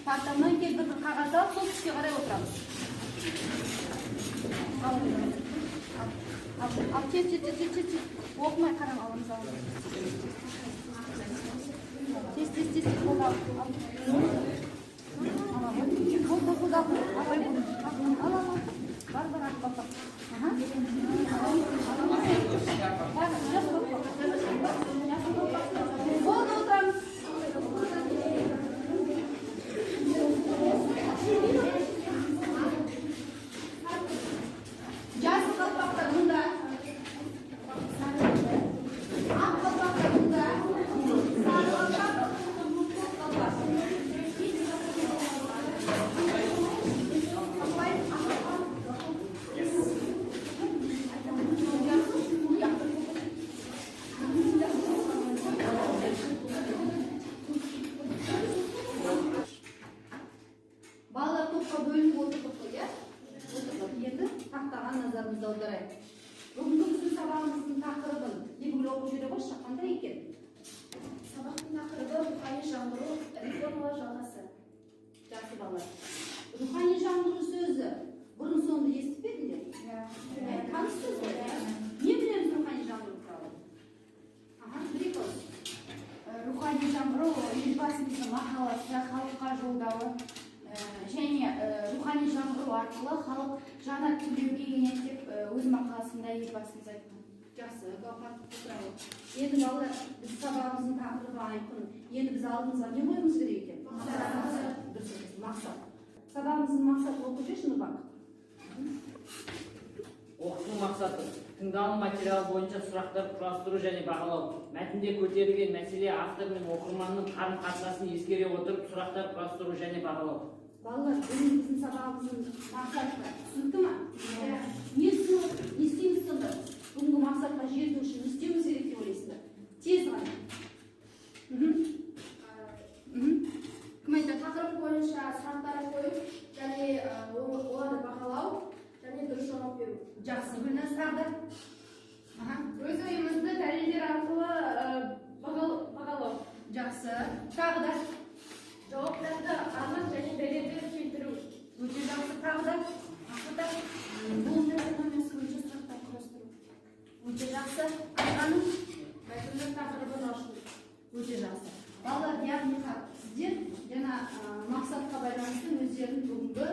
Партамнан кейін бір қағаз алып, сол түске қарай отырамыз. Ал, тез. Оқымай қарам аламыз. Тез. Қолда ал. Бар, атпақ. Болды, отырамыз. Жас қалпақтар мұнда. Ақ қалпақтар мұнда. Сары қалпақ. Балалар топқа бөлініп отырдық қой, иә? Енді тақтаға назарымызды аударайық. Бүгінгі біздің сабағымыздың тақырыбын небір оқып жүре қойшы, қандай екен? Сабақтың тақырыбы рухани жаңғыру, реформалар жалғасы. Жақсы балалар. Рухани жаңғыру сөзі бұрын соңды естіп пе едіңдер? Таныс сөз ғой. Не білеміз рухани жаңғыру туралы? Білейік осы. Рухани жаңғыру елбасымыздың мақаласы, халыққа жолдауы және рухани жаңғыру арқылы халық жаңа түлеуге енеді деп өз мақаласында елбасымыз айтқан. Жақсы, Гаухар, браво. Енді балалар, біз сабағымыздың тақырыбы айқын. Енді біз алдымызға не қоюымыз керек екен? Мақсат. Сабағымыздың мақсаты оқып жүрші, Нұрбақ. Оқыту мақсаты тыңдалым материал бойынша сұрақтар құрастыру және бағалау. Мәтінде көтерілген мәселе автор мен оқырманның қарым-қатынасын ескере отырып сұрақтар құрастыру және бағалау. Балалар, біздің сабағымыздың мақсаты түсінікті ма? Не істейміз сонда? Бүгінгі мақсатқа жету үшін не істеуіміз керек деп ойлайсыздар? Тез ғана. Кім айтады? Тақырып бойынша сұрақтар қойып, және оларды бағалау, және дұрыс жауап беру. Жақсы, Гүлназ тағдыр. Өз ойымызды дәлелдер арқылы бағалау. Жақсы, тағдыр. Жауаптарды анық және дәлелдер келтіру. Өте жақсы, тағдыр. Ақыта. Бұл экономиясы бойынша сұрақтар құрастыру. Өте жақсы, айтқаным. Мәтіннің тақырыбын ашу. Өте жақсы. Балалар, яғни сіздер жаңа мақсатқа байланысты өздерінің бүгінгі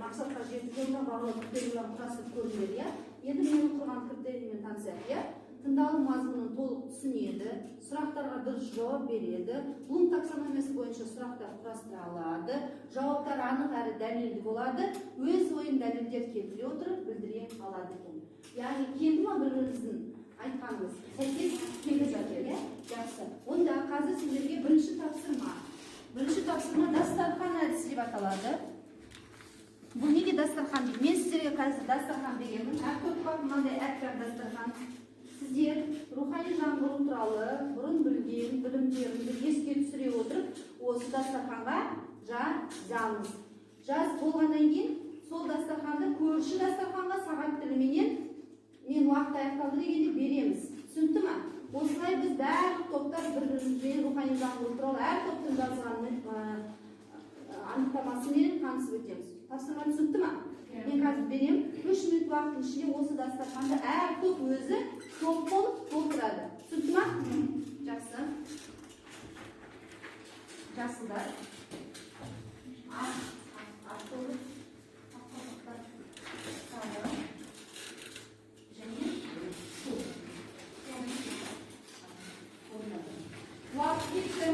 мақсатқа жету жолында барлық критерийлерін құрастырып көрдіңдер, иә? Енді мен құрған критериймен танысайық, иә? Тыңдалым мазмұнын толық түсінеді, сұрақтарға дұрыс жауап береді, Блум таксономиясы бойынша сұрақтар құрастыра алады, жауаптар анық әрі дәлелді болады, өз ойын дәлелдер келтіре отырып білдіре алады екен. Яғни келді ма бір-біріңіздің айтқаныңыз? Сәйкес келіп жатыр, иә? Жақсы. Онда қазір сіздерге бірінші тапсырма дастархан әдісі деп аталады. Бұл неге дастархан дейді? Мен сіздерге қазір дастархан беремін. Әр-топқа мынандай әр дастархан. Сіздер рухани жаңғыру туралы бұрын білген білімдеріңізді еске түсіре отырып, осы дастарханға жазамыз. Жаз болғаннан кейін сол дастарханды көрші дастарханға сағат тіліменен мен уақыт аяқталды дегенде береміз. Түсінікті ме? Осылай біз барлық топтар бір-бірімізбен рухани жаңғыру туралы әр топтың жазғанын анықтамасымен танысып өтеміз. Тапсырма түсінікті ме? Мен қазір беремін. 3 минут уақыттың ішінде осы дастарханды әр топ өзі топ болып толтырады. Түсінікті ме? Жақсы. Жақсыдар. Уақыт кетті.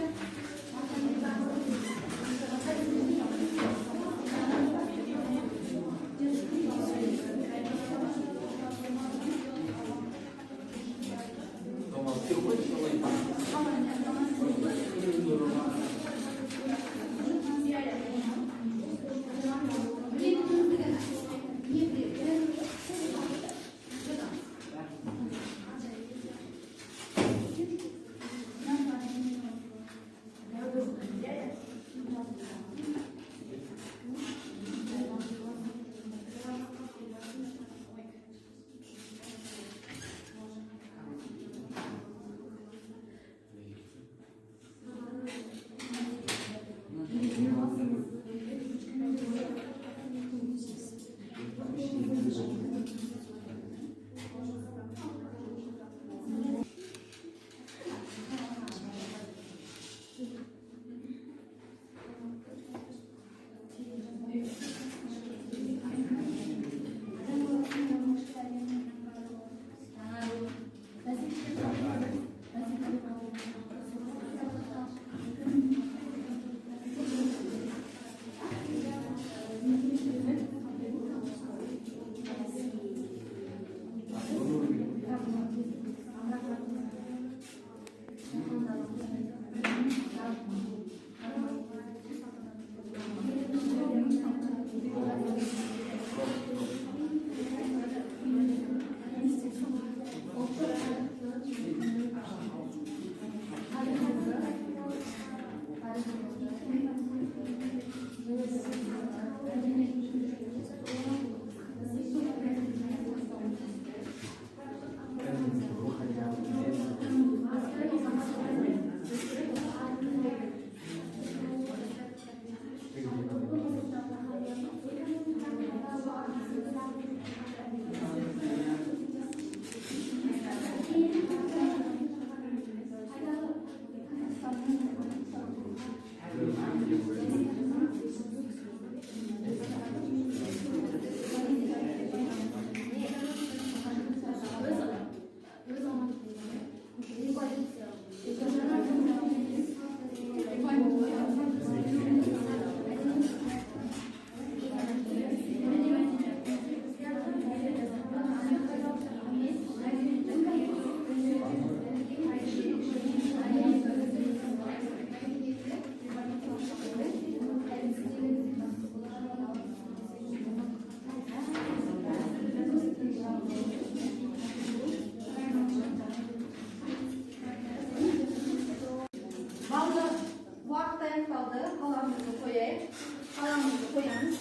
Қаламызды қоямыз.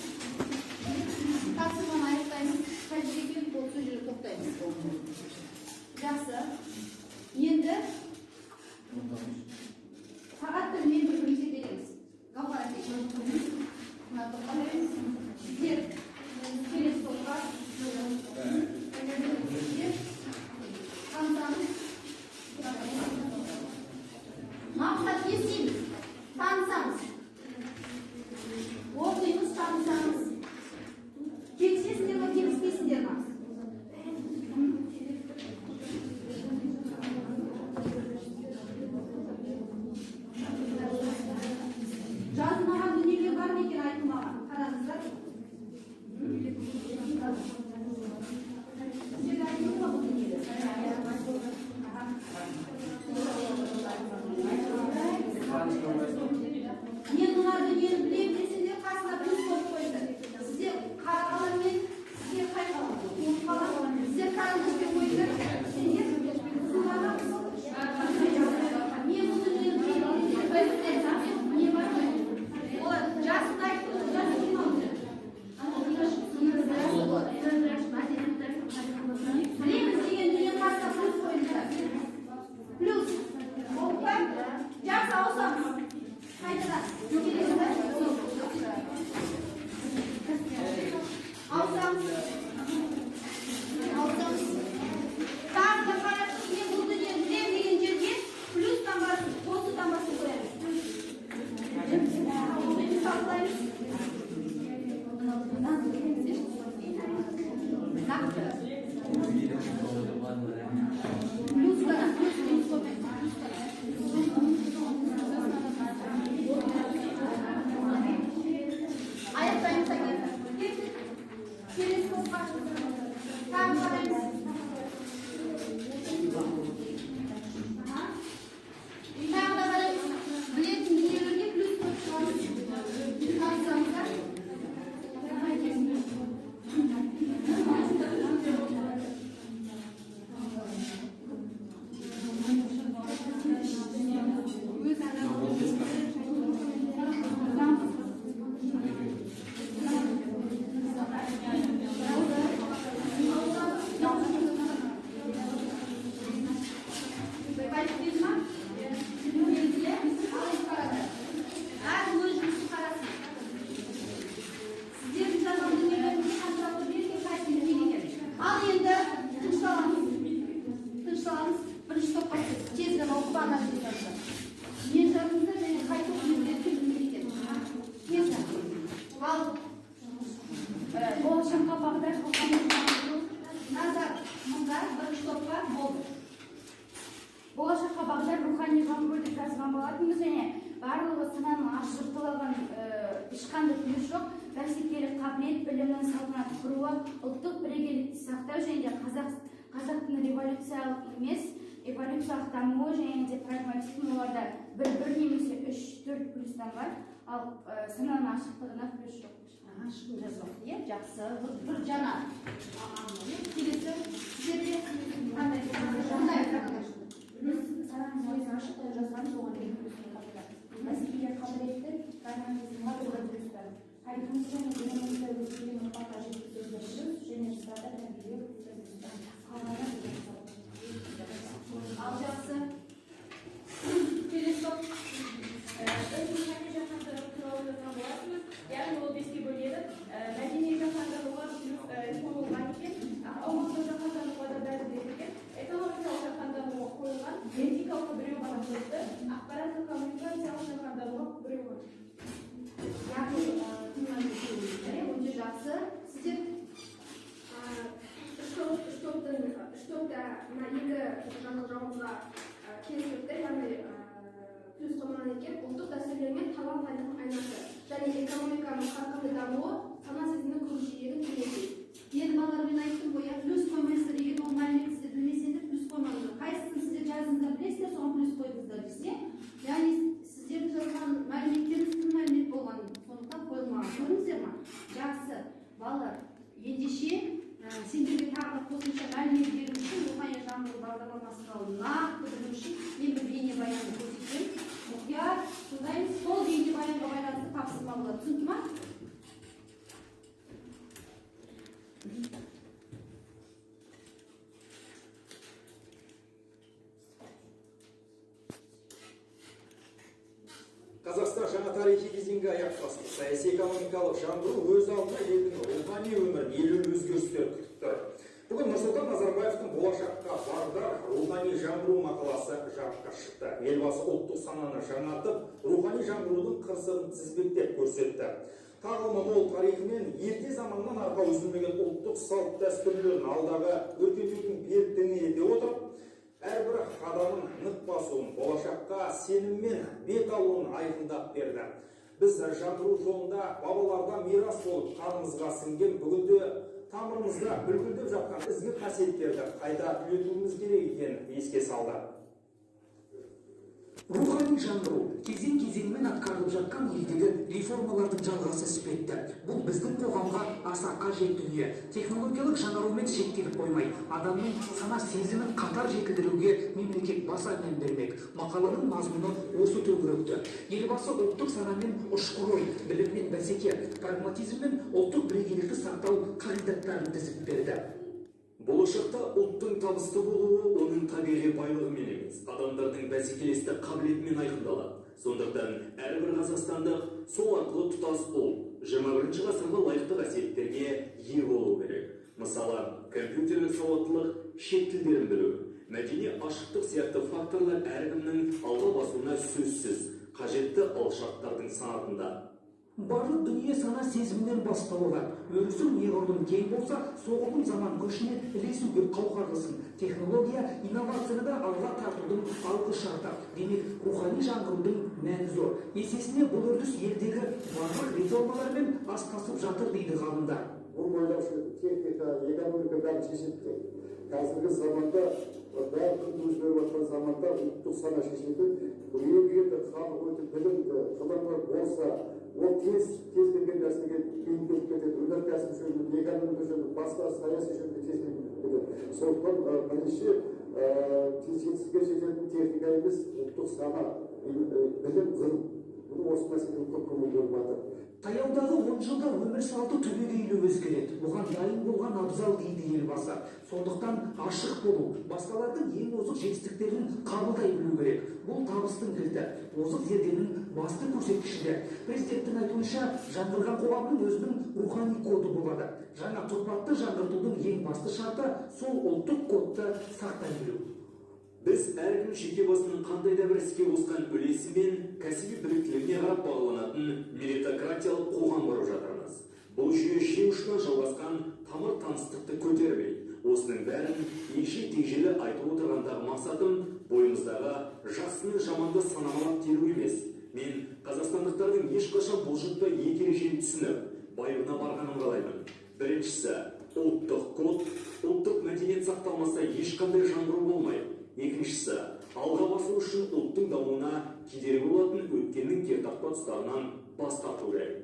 Тапсырманы аяқтаймыз. Қажет екен бұл сөздерді тоқтаймыз. Жақсы. Енді сағатты мен бірімізге береміз. Гаухар әке. Мына тоқтаймыз. Сіздер келесі топқа танысамыз. Мақсат естейміз. Танысамыз. Оқимыз, танысамыз. Келісесіңдер ме, келіспейсіңдер ме? Жазылмаған дүниелер бар ма екен, айтылмаған? Қараңыздар. Сіздерге айтылды ма бұл дүниелер? Мен мына дүниені білемін десеңдер, қасына плюс қойып қойыңдар. Сіздер қара қаламмен, сіздер қай қалам? Қоңыр қалам. Сіздер карандашпен қойыңдар. Сендер мен бұл дүниені білемін десеңдер, не бар ма? Олар жасында айтты, жасы демалды. Білеміз деген дүниені қасына плюс қойыңдар. Плюс. Болып па? Жақсы, ауысамыз. Қайтадан. Ауысамыз. Тағы да қарасыз, мен бұл дүниені білемін деген жерге плюс таңбасын, қосы таңбасын қоямыз. Нақты. Плюс қана, плюс аяқтаймыз әкелді. Келесі топқа тағы қараймыз. Тағы да қараймыз. Білетін дүниелерге плюс қойып шығамыз. Танысамыздар. Болашаққа бағдар болашаққа бағдар рухани жаңғыру деп жазған болатынбыз, және барлығы сананың ашықтылығын ешқандай плюс жоқ, бәсекелік қабілет, білімнің салтанат құруы, ұлттық бірегейлікті сақтау және де қазақтың революциялық емес, эволюциялық дамуы және де прагматизм оларда бір немесе 3-4 плюстан бар, ал сананың ашықтығына плюс жоқ. Ашығын жазбақ, иә, жақсы. Бір жана. Келесі, сіздерде қандай Біз сананың өзін ашықтығы жазған соған 2 плюстан қабылдады. Бәсекеге қабілетті гармонизмға 1 плюс бар. Айтқанымызда денемізді өзгерген ұрпаққа жеткізуге плюс және жастарды тәрбиелеу плюс. Қалғаны деген сол. ал жақсы. Келесі рухани жаһандастыру туралы жазған болатынбыз. Яғни ол 5-ке бөлінеді. Мәдени жаһандастыруға плюс болған екен, аумақтық жаһандастыруға да бәрі берілген, экономикалық жаһандастыруға қойылған, этикалық біреу ғана қойылды, ақпараттық коммуникациялық жаһандастыруға біреу ғана. Яғни, өте жақсы. Сіздер үш топта мына екі жауабға келісілді, яғни плюс қойылған екен, ұлттық дәстүрлер мен талант тарихының айнасы және экономиканың қарқынды дамуы сана сезімнің көкжиегін кеңейтеді. енді балалар мен айттым ғой, плюс қоймайсыздар егер ол мәлімет сіздер білмесеңдер плюс қоймаңыздар. Қайсысын сіздер жаздыңыздар білесіздер, соған плюс қойдыңыздар десе, яғни сіздердің жазған мәліметтеріңіз тың мәлімет болған, сондықтан қойылмаған. Көрдіңіздер ма? Жақсы. Балалар, ендеше сендерге тағы да қосымша мәлімет беру үшін рухани жаңғыру бағдарламасы туралы нақты білу үшін мен бір бейнебаянды көрсетемін. Мұқият тыңдаймыз. Сол бейнебаянға байланысты тапсырма болады. Түсінді ма? Қазақстан жаңа тарихи кезеңге аяқ басты. Саяси экономикалық жаңғыру өз алдына елдің рухани өмірін елеулі өзгерістер күтіп тұр. Бүгін Нұрсұлтан Назарбаевтың болашаққа бағдар рухани жаңғыру мақаласы жарыққа шықты. Елбасы ұлттық сананы жаңартып, рухани жаңғырудың қыр-сырын тізбектеп көрсетті. Тағылымы мол тарихымен ерте заманнан арқа үзілмеген ұлттық салт дәстүрлерін алдағы өркениеттің беріктігіне ете отырып, әрбір қадамын нық басуын, болашаққа сеніммен бет алуын айқындап берді. Біз жаңғыру жолында бабалардан мирас болып қанымызға сіңген, бүгінде тамырымызда бүлкілдеп жатқан ізгі қасиеттерді қайта түлетуіміз керек екенін еске салды. Рухани жаңғыру кезең-кезеңмен атқарылып жатқан елдегі реформалардың жалғасы іспетті. Бұл біздің қоғамға аса қажет дүние. Технологиялық жаңарумен шектеліп қоймай, адамның сана сезімін қатар жетілдіруге мемлекет баса мән бермек. Мақаланың мазмұны осы төңіректе. Елбасы ұлттық санамен ұшқыр ой, біліммен бәсеке, прагматизммен ұлттық бірегейлікті сақтау қағидаттарын тізіп берді. Болашақта ұлттың табысты болуы оның табиғи байлығымен емес, адамдардың бәсекелестік қабілетімен айқындалады. Сондықтан әрбір қазақстандық сол арқылы тұтас ұлт 21 ғасырға лайықты қасиеттерге ие болу керек. Мысалы, компьютерлік сауаттылық, шет тілдерін білу, мәдени ашықтық сияқты факторлар әркімнің алға басуына сөзсіз қажетті алшақтардың санатында. Барлық дүние сана сезімнен басталуда. Өрісің неғұрлым кең болса, соғұрлым заман көшіне ілесуге қауқарлысын. Технология инновацияны да алға тартудың алғы шарты. Демек, рухани жаңғырудың мәні зор. Есесіне бұл үрдіс елдегі барлық реформалармен астасып жатыр дейді ғалымдар. Бұл ойлаушы техника, экономика бәрін шешеді. Қазіргі заманда, бәрі күнді өзгеріп жатқан заманда ұлттық сана шешеді. Егер халық өте білімді, ғылымы болса, ол тез келген нәрсеге бейімделіп кетеді. Өнеркәсіп жөнінде, экономика жөнінде, басқа саяси жөнінде тез бейімделіп кетеді. Сондықтан бірінші жетістікке жететін техника емес, ұлттық сана, білім, ғылым. Bunu осы мәселеге көп көңіл бөліп жатыр. Таяудағы 10 жылда өмір салты түбегейлі өзгереді. Бұған дайын болған абзал дейді елбасы. Сондықтан ашық болу, басқалардың ең озық жетістіктерін қабылдай білу керек. Бұл табыстың кілті, озық зерденің басты көрсеткіші. Президенттің айтуынша, жаңғырған қоғамның өзінің рухани коды болады. Жаңа тұрпатты жаңғыртудың ең басты шарты сол ұлттық кодты сақтай білу. Біз әркім жеке басының қандай да бір іске қосқан үлесі мен кәсіби біліктілігіне қарап бағаланатын меритократиялық қоғам құрып жатырмыз. Бұл жүйе жең ұшынан жалғасқан тамыр таныстықты көтермейді. Осының бәрін егжей-тегжейлі айтып отырғандағы мақсатым бойымыздағы жақсыны жаманды санамалап теру емес. Мен қазақстандықтардың ешқашан бұлжытпай екі ережені түсініп, байыбына барғанын қалаймын. Біріншісі, ұлттық код, ұлттық мәдениет сақталмаса ешқандай жаңғыру болмайды. Екіншісі, алға басу үшін ұлттың дамуына кедергі болатын өткеннің кертартпа тұстарынан бас тарту керек.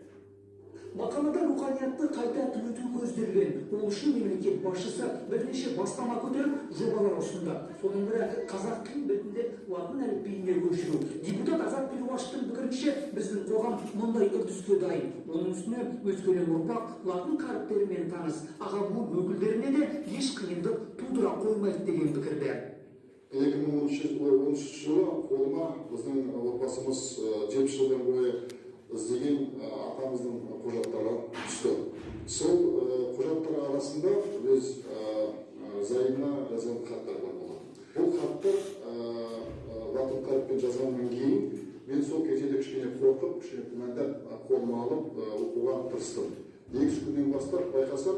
Мақалада руханиятты қайта түлету көзделген. Ол үшін мемлекет басшысы бірнеше бастама көтеріп, жобалар ұсынды. Соның бірі қазақ тілін біртіндеп латын әліпбиіне көшіру. Депутат Азат Перуашевтың пікірінше, біздің қоғам мұндай үрдіске дайын. Оның үстіне өскелең ұрпақ латын қаріптерімен таныс, аға буын өкілдеріне де еш қиындық тудыра қоймайды деген пікірде. 2013 жылы қолыма біздің отбасымыз 70 жылдан бойы іздеген атамыздың құжаттары түсті. Сол құжаттар арасында біз зайымына жазған хаттар бар болған. Бұл хаттар латын қаріппен жазғаннан кейін мен сол кезеде кішкене қорқып, кішкене күмәндап қолыма алып оқуға тырыстым. 2 күннен бастап байқасам,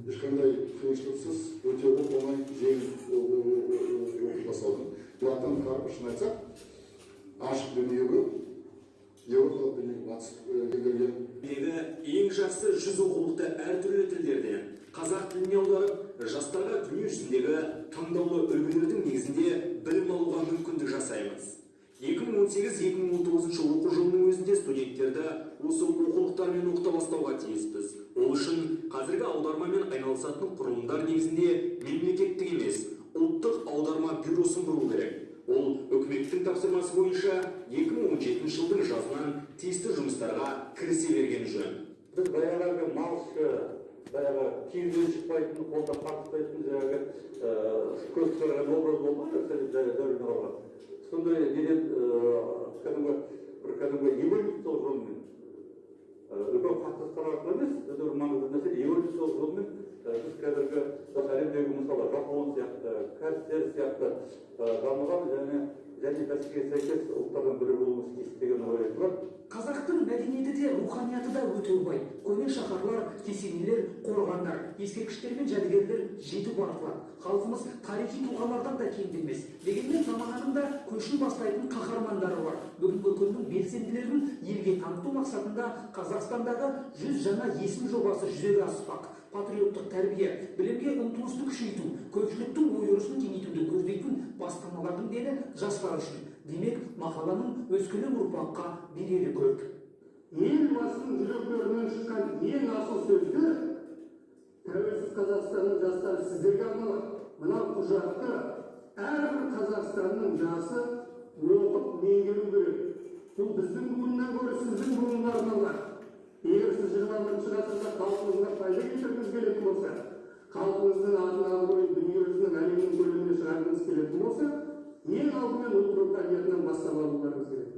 ешқандай қиыншылықсыз өте оңай жеңіл оқи бастадым. Латын қарпі шын айтсақ, ашық дүниеге Еуропалық дүниеге батыс елдерге Ең жақсы 100 оқулықты әртүрлі тілдерден қазақ тіліне аударып, жастарға дүние жүзіндегі таңдаулы үлгілердің негізінде білім алуға мүмкіндік жасаймыз. 2018-2019 оқу жылының өзінде студенттерді осы оқулықтармен оқыта бастауға тиіспіз. Ол үшін қазіргі аудармамен айналысатын құрылымдар негізінде мемлекеттік емес, ұлттық аударма бюросын құру керек. Ол үкіметтің тапсырмасы бойынша 2017 жылдың жазынан тиісті жұмыстарға кірісе берген жөн. Біз баяғы малшы, баяғы киімден шықпайтын, қолда қартықпайтын көз сырған образ болды дәуірін алған. Сондай неден кәдімгі эволюциялық жолмен, үлкен қақтығыстар арқылы емес, өте маңызды нәрсе эволюциялық жолмен біз қазіргі әлемдегі мысалы Жапон сияқты, кәрістер сияқты дамыған және бәсекеге сәйкес ұлттардан бірі болуымыз тиіс деген ой айтылады. Қазақтың мәдениеті де руханияты да өте бай. Көне шаһарлар, кесенелер, қорғандар, ескерткіштер мен жәдігерлер жетіп артылады. Халқымыз тарихи тұлғалардан да кем емес. Дегенмен заманында көшін бастайтын қаһармандары бар. Бүгінгі күннің белсенділерін елге таныту мақсатында Қазақстандағы 100 жаңа есім жобасы жүзеге аспақ. Патриоттық тәрбие, білімге ұмтылысты күшейту, көпшіліктің ой-өрісін кеңейтуді көздейтін бастамалардың дені жастар үшін. Демек, мақаланың өскелең ұрпаққа берері көп. Елбасының жүректерінен шыққан ең асыл сөзді тәуелсіз Қазақстанның жастары сіздерге арналады. Мына құжатты әрбір Қазақстанның жасы оқып меңгеру керек. Бұл біздің буыннан гөрі сіздің буынға арналған. Егер сіз 21 ғасырда халқыңызға пайда келтіргіңіз келетін болса, халқыңыздың атын абыройын дүниежүзінің әлемнің көлеміне шығарғыңыз келетін болса, ең алдымен ұлт руханиятынан бастап алуларыңыз керек.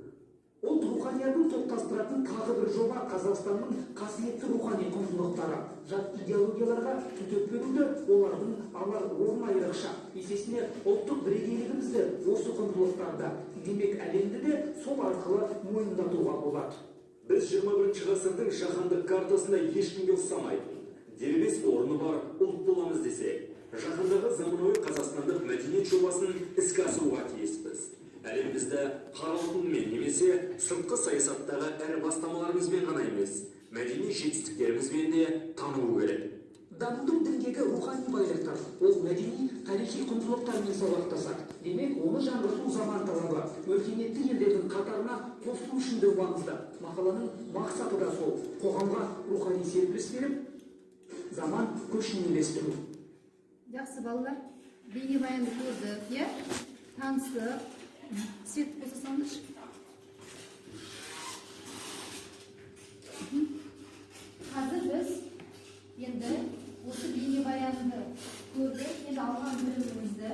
Ұлт руханиятын топтастыратын тағы бір жоба Қазақстанның қасиетті рухани құндылықтары. Жат идеологияларға төтеп беруді, олардың орны айрықша. Есесіне ұлттық бірегейлігімізді осы құндылықтарда, демек әлемді де сол арқылы мойындатуға болады. Біз 21 ғасырдың жаһандық картасында ешкімге ұқсамайтын, дербес орны бар ұлт боламыз десек, жаһандағы заманауи қазақстандық мәдениет жобасын іске асыруға тиіспіз. Әлем бізді қара алтынмен немесе сыртқы саясаттағы әрі бастамаларымызбен ғана емес, мәдени жетістіктерімізбен де танылу керек. Дамудың діңгегі рухани байлықтар, ол мәдени, тарихи құндылықтармен сабақтасады. Демек, оны жаңғырту заман талабы. Өркениетті елдердің қатарына қосылу үшін де маңызды. Мақаланың мақсаты да сол. Қоғамға рухани серпіліс беріп, заман көшін үйлестіру. Жақсы балалар, бейнебаянды көрдік, иә? Таныстық, свет қосасаңызшы. Қазір біз енді осы бейнебаянды көрдік, енді алған білімімізді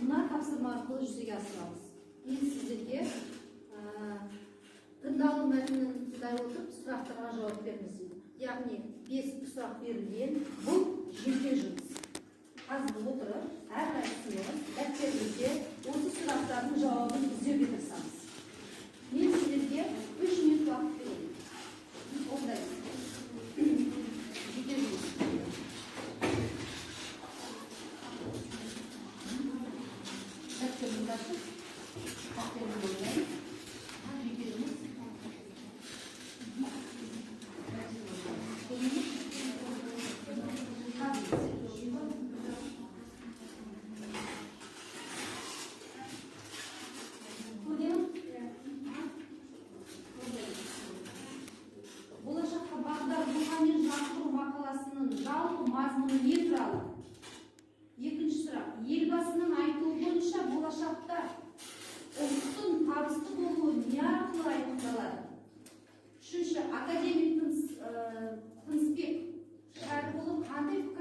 мына тапсырма арқылы жүзеге асырамыз. Енді сіздерге тыңдалым мәтінін тыңдай отырып сұрақтарға жауап беріңіз. Яғни 5 сұрақ берілген, бұл жеке жұмыс. Қазір отырып, әрқайсыңыз дәптеріңізге осы сұрақтардың жауабын іздеуге тырысамыз. Мен сіздерге 3 минут уақыт беремін. Орындайсыз. Жеке жұмыс. Дәптеріңізді ашып, дәптеріңізді орындайсыз. Жеке жұмыс.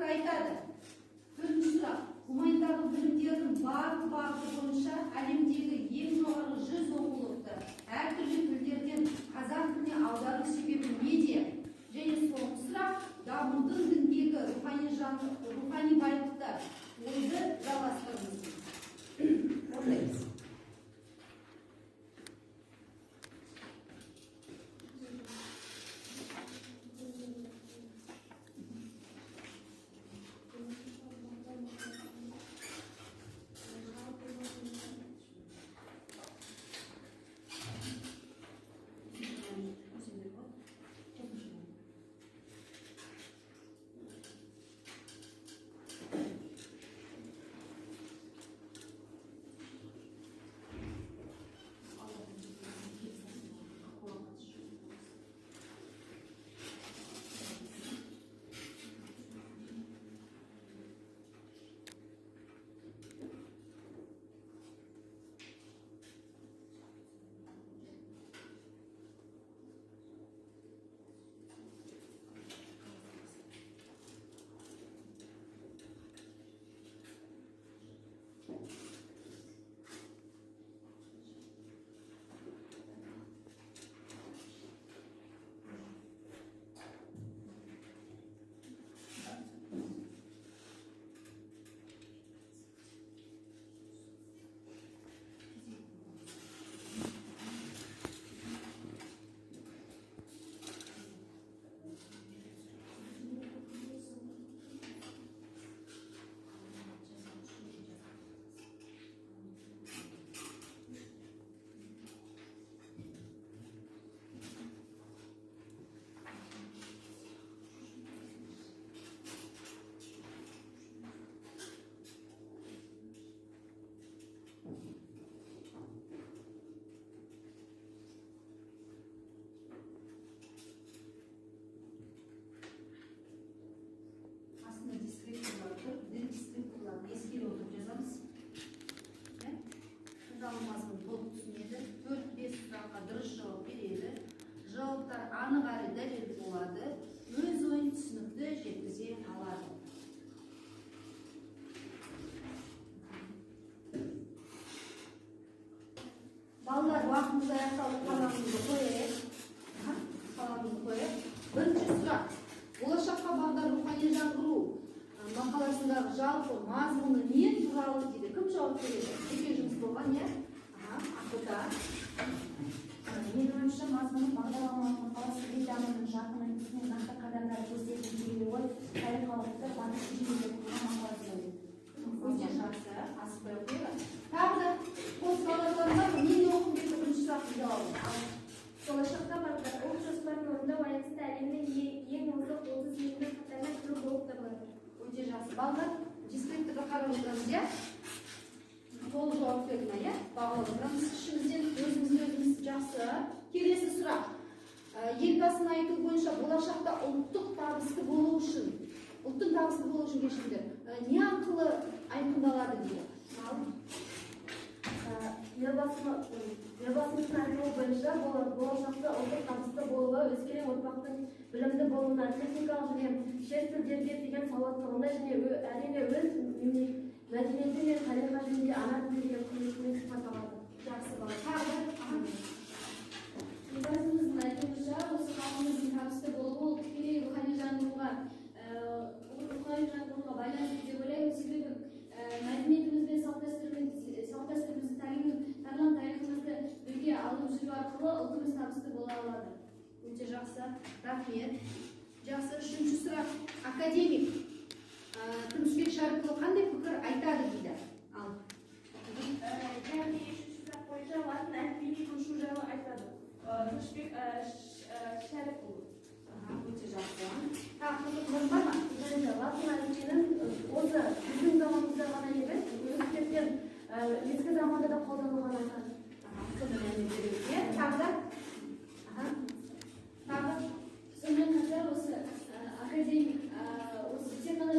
пікір айтады. Төртінші сұрақ. Гуманитарлық білімдердің барлық бағыты бойынша әлемдегі ең жоғары 100 оқулықты әртүрлі тілдерден қазақ тіліне аудару себебі неде? Және соңғы сұрақ. Дамудың діндегі рухани байлықтар. Ойды жалғастырыңыз. Орындаймыз. Анық әрі дәлел болады, өз ойын түсінікті жеткізе алады. Балалар, уақытымыз аяқталып қаламызды қояйық. Бірінші сұрақ. Болашаққа бағдар рухани жаңғыру мақаласындағы жалпы мазмұны не туралы дейді? Кім жауап береді? Жеке жұмыс болған, не? Ақыта. Менің ойымша мазмұны бағдарламалық мақаласы ел дамуының жарқын үлгісіне нақты қадамдар көрсететін деген ой тарихалықты батыс жүйеге құрған мақаласы еді. Өте жақсы, асықпай қойған. Тағы да қозғаларларда нені оқып кетті бірінші сұрақты жауабы? Болашаққа бағдар ұлт жоспарын орындау аясында әлемнің ең озық 30 елінің қатарына кіру болып табылады. Өте жақсы. Балдар, дискриптігі қарап отырамыз, иә? Толық жауап бердім, иә? Бағалап отырамыз. Ішімізден өзіміз жақсы. Келесі сұрақ. Елбасының айтуы бойынша болашақта ұлттық табысты болу үшін кешіріңдер, не арқылы айқындалады дейді? Елбасының айтуы бойынша болашақта ұлттық табысты болуы өскелең ұрпақтың білімді болуына, техникалық және шет тілдерге деген сауаттылығына және әрине өз мәдениеті мен тарихы жөнінде ана тілдерге құрметімен сипатталады. Жақсы бала. Тағы Елбасымыздың айтуынша осы халқымыздың табысты болуы ол тікелей рухани жаңғыруға байланысты деп ойлаймын. Себебі мәдениетіміз бен салт-дәстүрімізді, тарлан тарихымызды бірге алып жүру арқылы ұлтымыз табысты бола алады. Өте жақсы. Рахмет. Жақсы. Үшінші сұрақ. Академик Тынысбек Шәріпұлы қандай пікір айтады дейді? Яғни үшінші сұрақ бойынша латын әліпбиіне көшу жайлы айтады. Тынысбек Шәріпұлы. Өте жақсы. Қызық бар ма? Латын әліпбиінің осы біздің заманымызда ғана емес, өзбектен ескі заманда да қолданылған айтады. Тағы сонымен қатар осы академик тек қана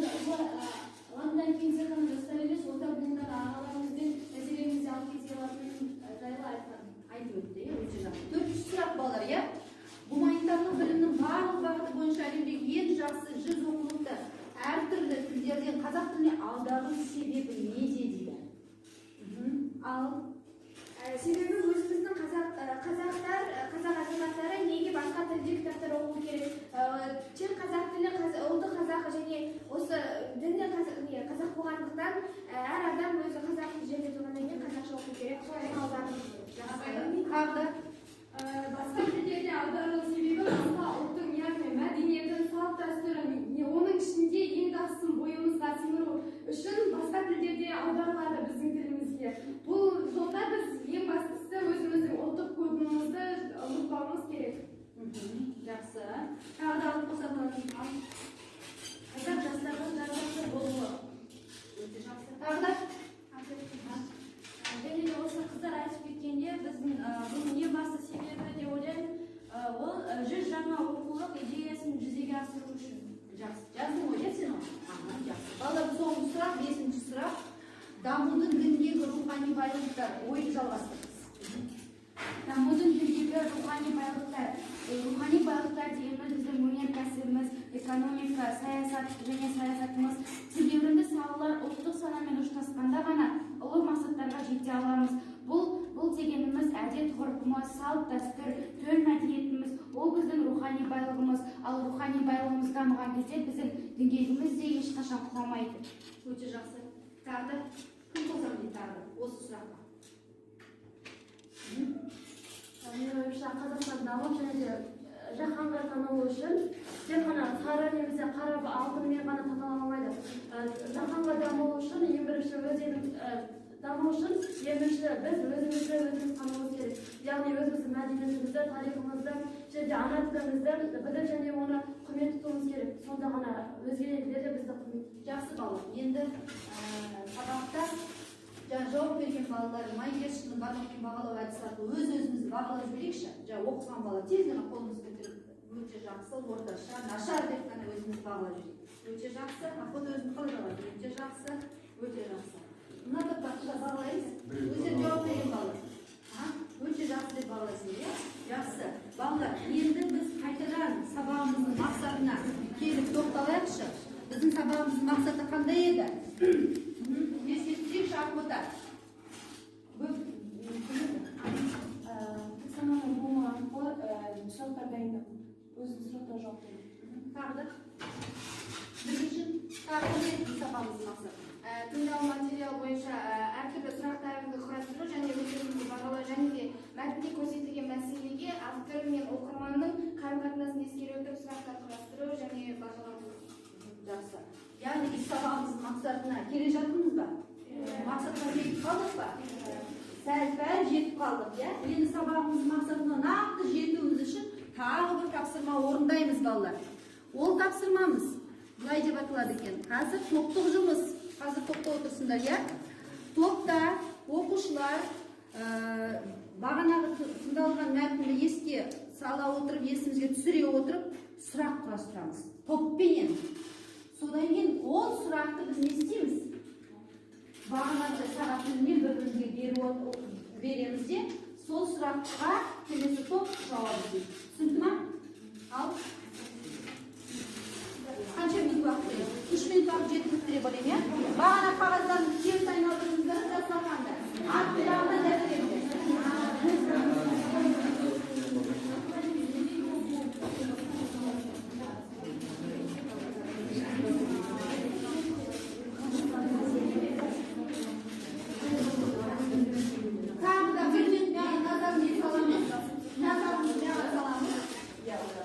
латыннан кейін тек қана жастар емес, орта буындағы ағаларымызбен мәселемізді алып кете алатынын жайлы айтқан. айтып өтті, өте жақсы. Төртінші сұрақ балалар, иә? Гуманитарлық білімнің барлық бағыты бойынша әлемдегі ең жақсы 100 оқулықты әртүрлі Ал себебі өзіміздің қазақ азаматтары неге басқа тілде кітаптар оқу керек? Тек қазақ тілі, ұлты қазақ және осы дінді қазақ болғандықтан әр адам өзі қазақ жерде тұрғаннан кейін қазақша оқу керек. Қағда Басқа тілдерде аударылу себебі басқа ұлттың яғни мәдениетін, салт дәстүрін, оның ішінде ең бастысы бойымызға сіңіру үшін басқа тілдерде аударылады біздің тілімізге. Бұл жолда біз ең бастысы өзіміздің ұлттық кодымызды ұмытпауымыз керек. Жақсы. Тағы да алып қосатын Қазақ жастардың жазбасы болуы. өте жақсы. Тағы да және де осы қыздар айтып кеткенде біздің бұның ең басты себебі деп ойлаймын, ол 100 жаңа оқулық идеясын жүзеге асыру үшін. Жақсы. Жаздың ғой, иә сен оны? Жақсы. Балалар, соңғы сұрақ, 5-ші сұрақ. Дамудың діндегі рухани байлықтар ойды жалғастырыңыз. Дамудың діндегі рухани байлықтар. Рухани байлықтар дегеніміз біздің өнеркәсібіміз, экономика, саясат және саясатымыз тегеурінді салалар ұлттық санамен ұштасқанда ғана ұлы мақсаттарға жете аламыз. Бұл дегеніміз әдет ғұрпымыз, салт дәстүр, төл мәдениетіміз, ол біздің рухани байлығымыз. Ал рухани байлығымыз дамыған кезде біздің діңгегіміз де ешқашан құламайды. Өте жақсы. Тағы да кім қосам дейді тағы да осы сұраққа? Менің ойымша Қазақстан дамып және де жаһанға танылу үшін тек қана сары немесе қара алтынмен ғана танылмайды. Жаһанға даму үшін ең бірінші даму үшін ең бірінші біз өзіміз тануымыз керек. Яғни өзіміздің мәдениетімізді, тарихымызды, және ана тілімізді біліп және оны құрмет тұтуымыз керек. Сонда ғана өзге елдер де бізді құрмет. Жақсы балалар. Енді сабақта жауап берген балалар майгершінің барлығын бағалау әдісі арқылы өз-өзімізді бағалап жіберейікші. Оқыған бала тез ғана қолымыз көтеріп өте жақсы, орташа, нашар деп қана өзімізді бағалап жіберейік. Өте жақсы, ақыл өзіміз қалай бағалайды? Өте жақсы, өте жақсы. Мына топтақта бағалаймыз. Өздері жауап берген балалар. Өте жақсы деп бағалайсың, иә? Жақсы. Балалар, енді біз қайтадан сабағымыздың мақсатына келіп тоқталайықшы. Біздің сабағымыздың мақсаты қандай еді? Ескертейікші Ақбота. Сананың болуы арқылы сұрақтар дайындау. Өзінің сұрақтар жауап беру. Тағы бірінші тағы сабағымыздың мақсаты. Тыңдау материал бойынша әртүрлі сұрақтарды құрастыру және өздеріңізді бағалау және де мәтінде көрсетілген мәселеге автор мен оқырманның қарым-қатынасын ескере отырып сұрақтар құрастыру және бағалау. Жақсы. Яғни біз сабағымыздың мақсатына келе жатырмыз ба? Мақсатқа жетіп қалдық па? Сәл-пәл жетіп қалдық, иә? Енді сабағымыздың мақсатына нақты жетуіміз үшін тағы бір тапсырма орындаймыз, балалар. Ол тапсырмамыз былай деп аталады екен. Қазір топтық жұмыс. Қазір топта отырсыңдар, иә? Топта оқушылар бағанағы тыңдалған мәтінді еске сала отырып, есімізге түсіре отырып, сұрақ құрастырамыз. Топпенен. Содан кейін ол сұрақты біз не істейміз? Бағанағы сағат тілімен бір-бірімізге береміз де, сол сұраққа келесі топ жауап іздейді. Түсінді ма? Ал қанша минут уақыт береді? 3 минут уақыт жеткілікті деп ойлаймын, иә? Бағана қағаздан теріс айналдырыңыздар, жасалғанда. Ат жағына дәптерде. Тағы да бір минут назарымызды саламыз.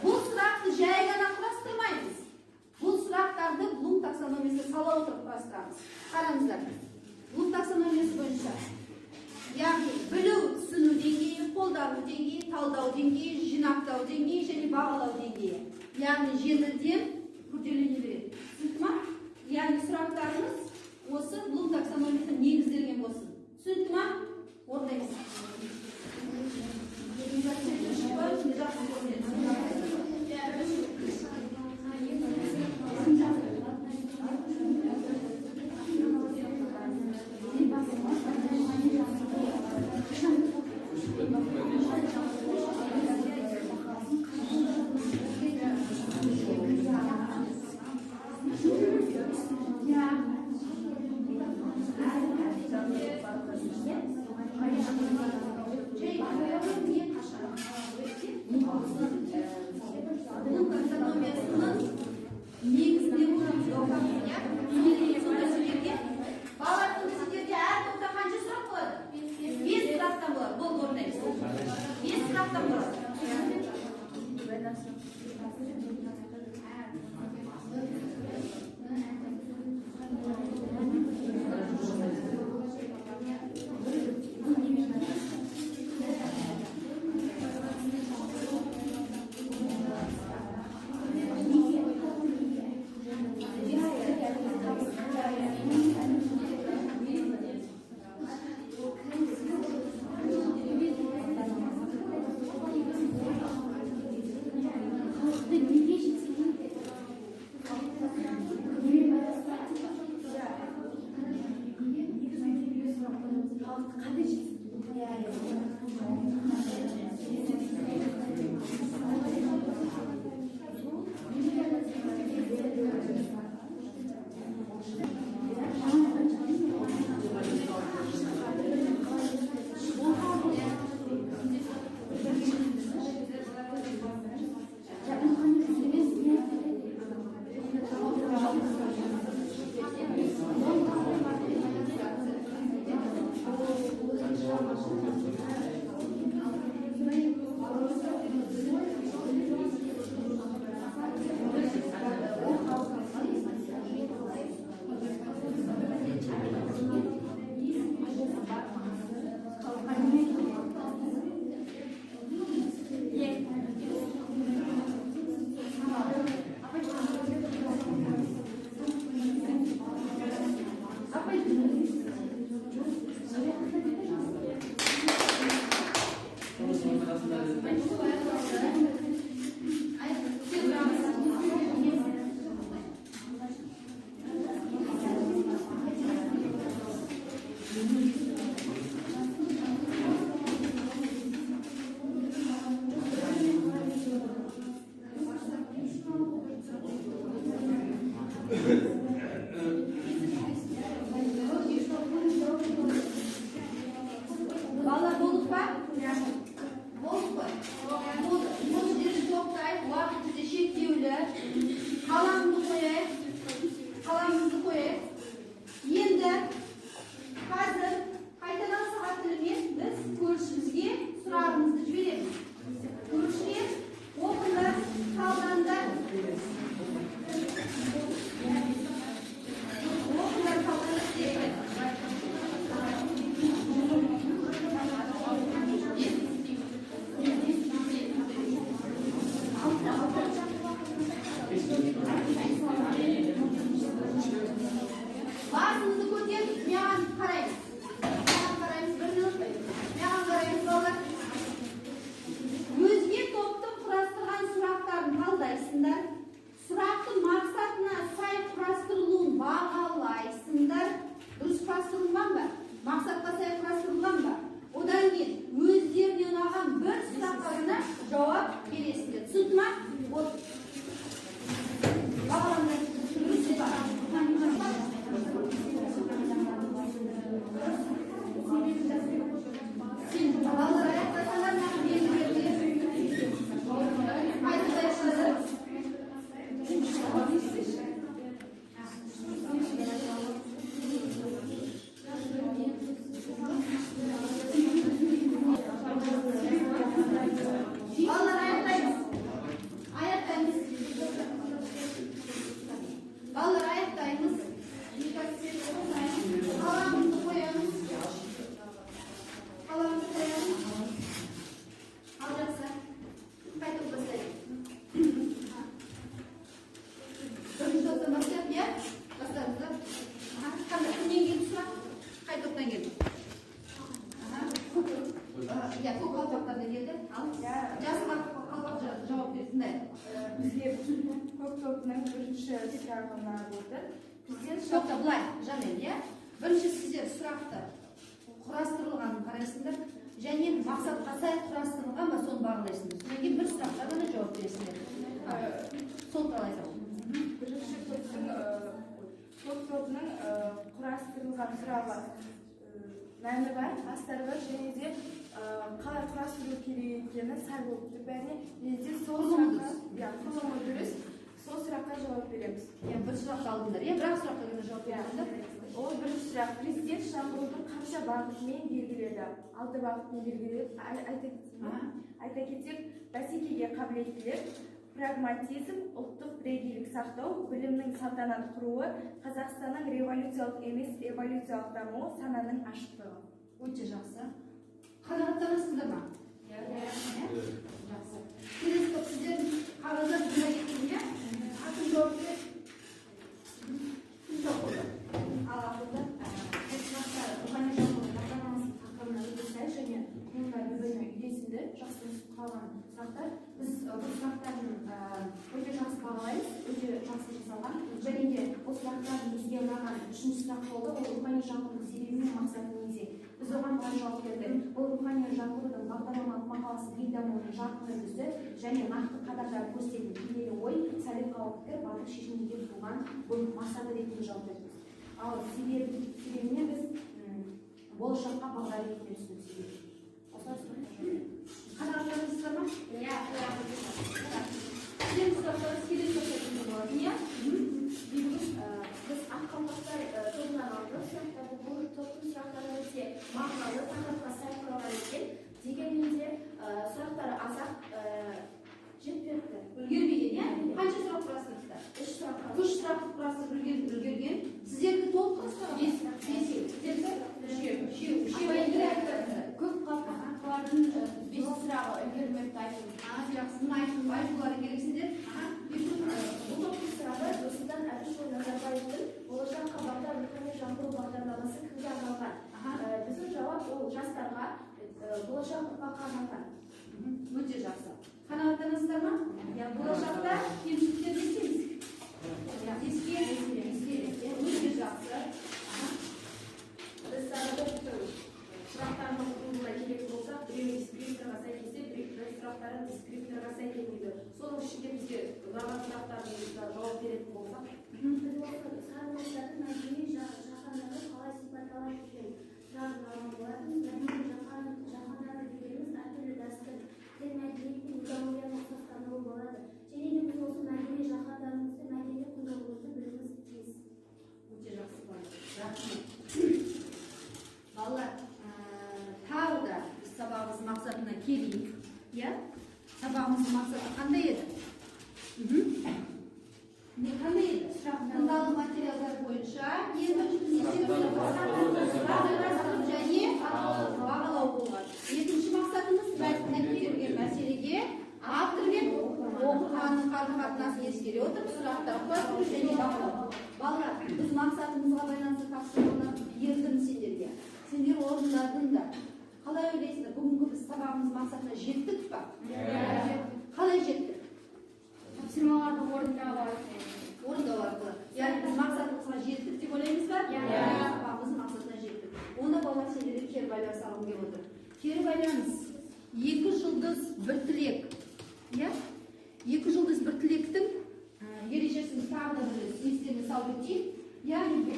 Бұл сұрақты жай ғана құрастырмаймыз. Бұл сұрақтарды Блум таксономиясы сала отырып құрастырамыз. Қараңыздар. Блум таксономиясы бойынша. Яғни білу, түсіну деңгейі, қолдану деңгейі, талдау деңгейі, жинақтау деңгейі және бағалау деңгейі. Яғни жеңілден күрделене береді. Түсінді ма? Яғни сұрақтарымыз осы Блум таксономиясына негізделген болсын. Түсінді ма? Орындаймыз. түсінді ма? Вот бағаламды түсіндіңіз ба? Балалар аяқтасаңдар маған белгі беріңдер. Айтып айтыңыздар. Балалар аяқтаймыз. Аяқтаймыз. Балалар аяқтаймыз. Қаламызды қоямыз. Қаламызды қоямыз. Ал жақсы. Қайтып бастайық. Бірінші топтан бастайық, иә? Бастаңыздар. Қандай кімнен келді сұрақ? Қай топтан келді? Иә, сол қалпақтардан келді. Ал жасы қалпақ жауап берсін. Бізге көк топының бірінші сұрағына болды. Тоқта, былай, Жанел, иә? Бірінші сіздер сұрақты құрастырылғанын қарайсыңдар, және мақсатқа сай құрастырылған ба, соны бағалайсыңдар. Содан кейін бір сұраққа ғана жауап бересіңдер. Сол туралы айтамын. Бірінші көк топының құрастырылған сұрағы мәні бар, астары бар, және де қалай құрастыру керек екені сай болып тұр бәріне. Және де сол сұраққа, құрылымы дұрыс, сол сұраққа жауап береміз. Бір сұрақты алдыңдар, бірақ сұраққа ғана жауап бересіңдер. Ол бірінші сұрақ. Президент жаңғырудың қанша бағытымен белгіледі? 6 бағытымен белгіледі. Айта кетсек, бәсекеге қабілеттілік, прагматизм, ұлттық бірегейлік сақтау, білімнің салтанат құруы, Қазақстанның революциялық емес эволюциялық дамуы, сананың ашықтығы. Өте жақсы. Қанағаттанасыздар ма? Жақсы. Келесі топ сіздер қағазда бұна кеттім, иә? Ақын жауап береді. Ал ақылды рухани жаңғыру бағдарламасының тақырыбына өте сай және қолында бір-біріне үйлесімді жақсы түсіп қалған сұрақтар. Біз бұл сұрақтардың өте жақсы бағалаймыз, өте жақсы жасалған. Және де бұл сұрақтардың бізге ұнаған үшінші сұрақ болды, ол рухани жаңғырудың себебі мен мақсаты неде? Біз оған қалай жауап бердік? Бұл рухани жаңғырудың бағдарламалық мақаласы ел дамуының жарқын үлгісі және нақты қадамдар көрсететін келелі ой, салиқалы пікір, батыл шешімге туған бұл мақсаты ретінде жауап бердік. Ал себебіне біз болашаққа бағдар ретінде түсіндік. Қанағаттанасыздар ма? Иә. Сіздердің сұрақтарыңыз келесі топтан болады, иә? Біз ақ қалпақтар тобынан алдық сұрақтарды. Бұл топтың сұрақтары өте мағыналы, тақырыпқа сай құралған екен. Дегенмен де сұрақтары аз-ақ жеткілікті. Үлгермеген, иә? Қанша сұрақ құрастырдыңыздар? 3 сұрақ. 3 сұрақты құрастырып үлгерген. Сіздерді толық құрастырған? 5. Сіздерді? 3. Көп қалпақтардың 5 сұрағы үлгермепті айтылды. Жақсы, мұны айтулары керексіңдер. Бұл топтың сұрағы Нұрсұлтан Әбішұлы Назарбаевтың болашаққа бағдар рухани жаңғыру бағдарламасы кімге арналған? Біздің жауап ол жастарға, болашақ ұрпаққа арналған. Өте жақсы. Қанағаттанасыздар ма? Болашақта кемшіліктерді ескеріңіз. Өте жақсы. Біз сұрақтардың құрылымына керек болсақ, біреуі дискрипторға сай келсе, біреуі сұрақтары дискрипторға сай келмейді. Соның ішінде бізге ұнаған сұрақтарымызға жауап беретін болсақ, Біз осы сарматтардың мәдени жаһандағы қалай сипатталады деген сұрағын алған болатынбыз. Мәдени жаһандағы дегеніміз әртүрлі дәстүр, тіл, мәдениет пен идеологияның ұқсастандыруы болады. Және де біз осы мәдени жаһандарымызды, мәдени құндылығымызды білуіміз тиіс. Өте жақсы. Рахмет. Балалар, тағы да біз сабағымыздың мақсатына келейік. Иә? Сабағымыздың мақсаты қандай еді? Қандай еді? Тыңдалым материалдар бойынша және бағалау болған. Екінші мақсатымыз мәтіннен көтерілген мәселеге автор мен оқырманның қарым-қатынасын ескере отырып сұрақтар құрастыру және бағалау. Балалар, біз мақсатымызға байланысты тапсырманы бердім сендерге. Сендер орындадыңдар. Қалай ойлайсыңдар? Бүгінгі біз сабағымыз мақсатына жеттік па? Қалай жеттік? Тапсырмаларды орындау арқылы. Яғни біз мақсатымызға жеттік деп ойлаймыз ба? Сабағымыздың мақсатына жеттік. Оны балалар сендерге кері байланыс алғым келіп отыр. Кері байланыс 2 жұлдыз 1 тілек.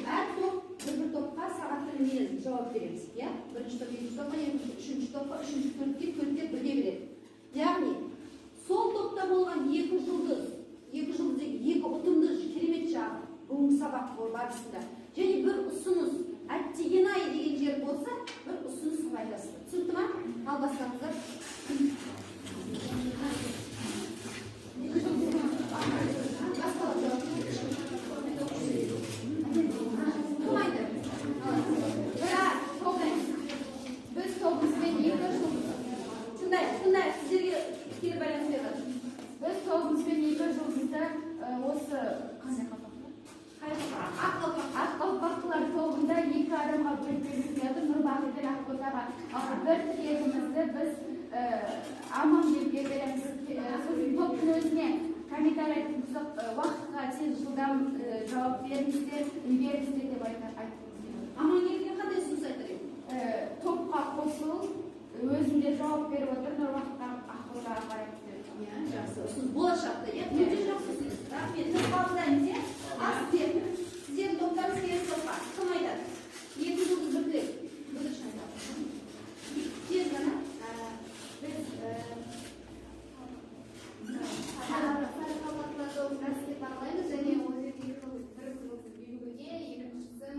әр топ бір топқа сағаттан жауап береміз. Бірінші топ, екінші топқа, үшінші топқа, үшінші төртке бірге береді. Яғни сол топта болған екі жұлдыз екі ұтымды керемет жағы бүгінгі сабақ барысында және бір ұсыныс әттеген-ай деген жер болса бір ұсыныс айтасыздар. Түсінікті ма? Ал бастаңыздар. Біз тобымызбен екі жұлдыз. Тыңдай, сіздерге тікелей байланыс береді. Біз тобымызбен екі жұлдызды осы ақ қалпақтылар тобында екі адамға бөліп беріледі. Нұрбақытыр Ақботаға бір тілегімізді біз Амангелге береміз. Сосын топтың өзіне комментарий айтыңыздар, уақытқа тез жылдам жауап беріңіздер, үлгеріңіздер деп айтқымыз. Амангелге қандай ұсыныс айтар еді? Топқа қосыл, өзінде жауап беріп отыр, Нұрбақытар Ақботаға қарайды. Жақсы, ұсыныс болашақта, өте жақсы ұсыныс. Рахмет, біз қабылдаймыз, ал сіздердің топтарыңыз келесі топқа. Кім айтады? Екі жұлдыз бір тілек. Бүдіршін айтады. Тез ғана. Біз сары қабаттылар тобын әсте бағалаймыз және ол жерде бір жұлдыз бибігүлге, екіншісін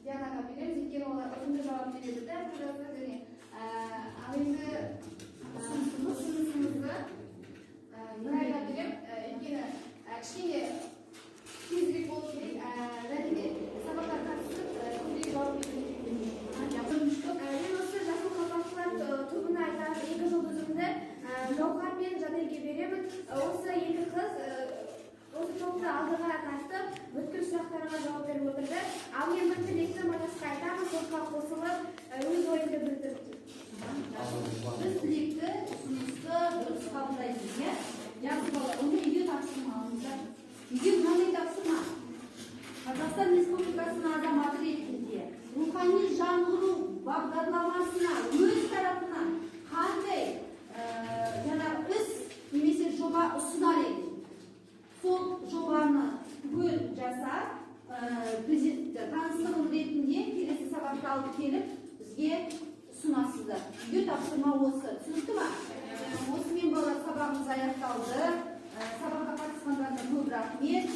Дианаға береміз. Өйткені олар ұтымды жауап береді де, және ал енді ұсынысымызды Нұрайға берем. Өйткені кішкене тезірек болу керек және де сабаққа қатысып көбірек жауап беруге мен осы жасыл қабаттылар тобына айтатын екі жұлдызымды Жауһар мен Жанелге беремін. Осы екі қыз осы топты алдыға тартып, бүткіл сұрақтарға жауап беріп отырды. Ал мен бір тілекті Манасқа айтамын, топқа қосылып, өз ойымды білдіріп. Біз тілекті, ұсынысты дұрыс қабылдаймыз, жақсы балалар, оны үйге тапсырмаңыздар. Үйге мынандай тапсырма. Қазақстан Республикасының азаматы ретінде рухани жаңғыру бағдарламасына өз тарапынан қандай іс немесе жоба ұсынар еді. Сол жобаны түгел жасап, таныстырылым ретінде келесі сабақта алып келіп, бізге ұсынасыздар. Үйге тапсырма осы. Түсінікті ме? Осымен балалар сабағымыз аяқталды. Сабаққа қатысқандарына көп рахмет.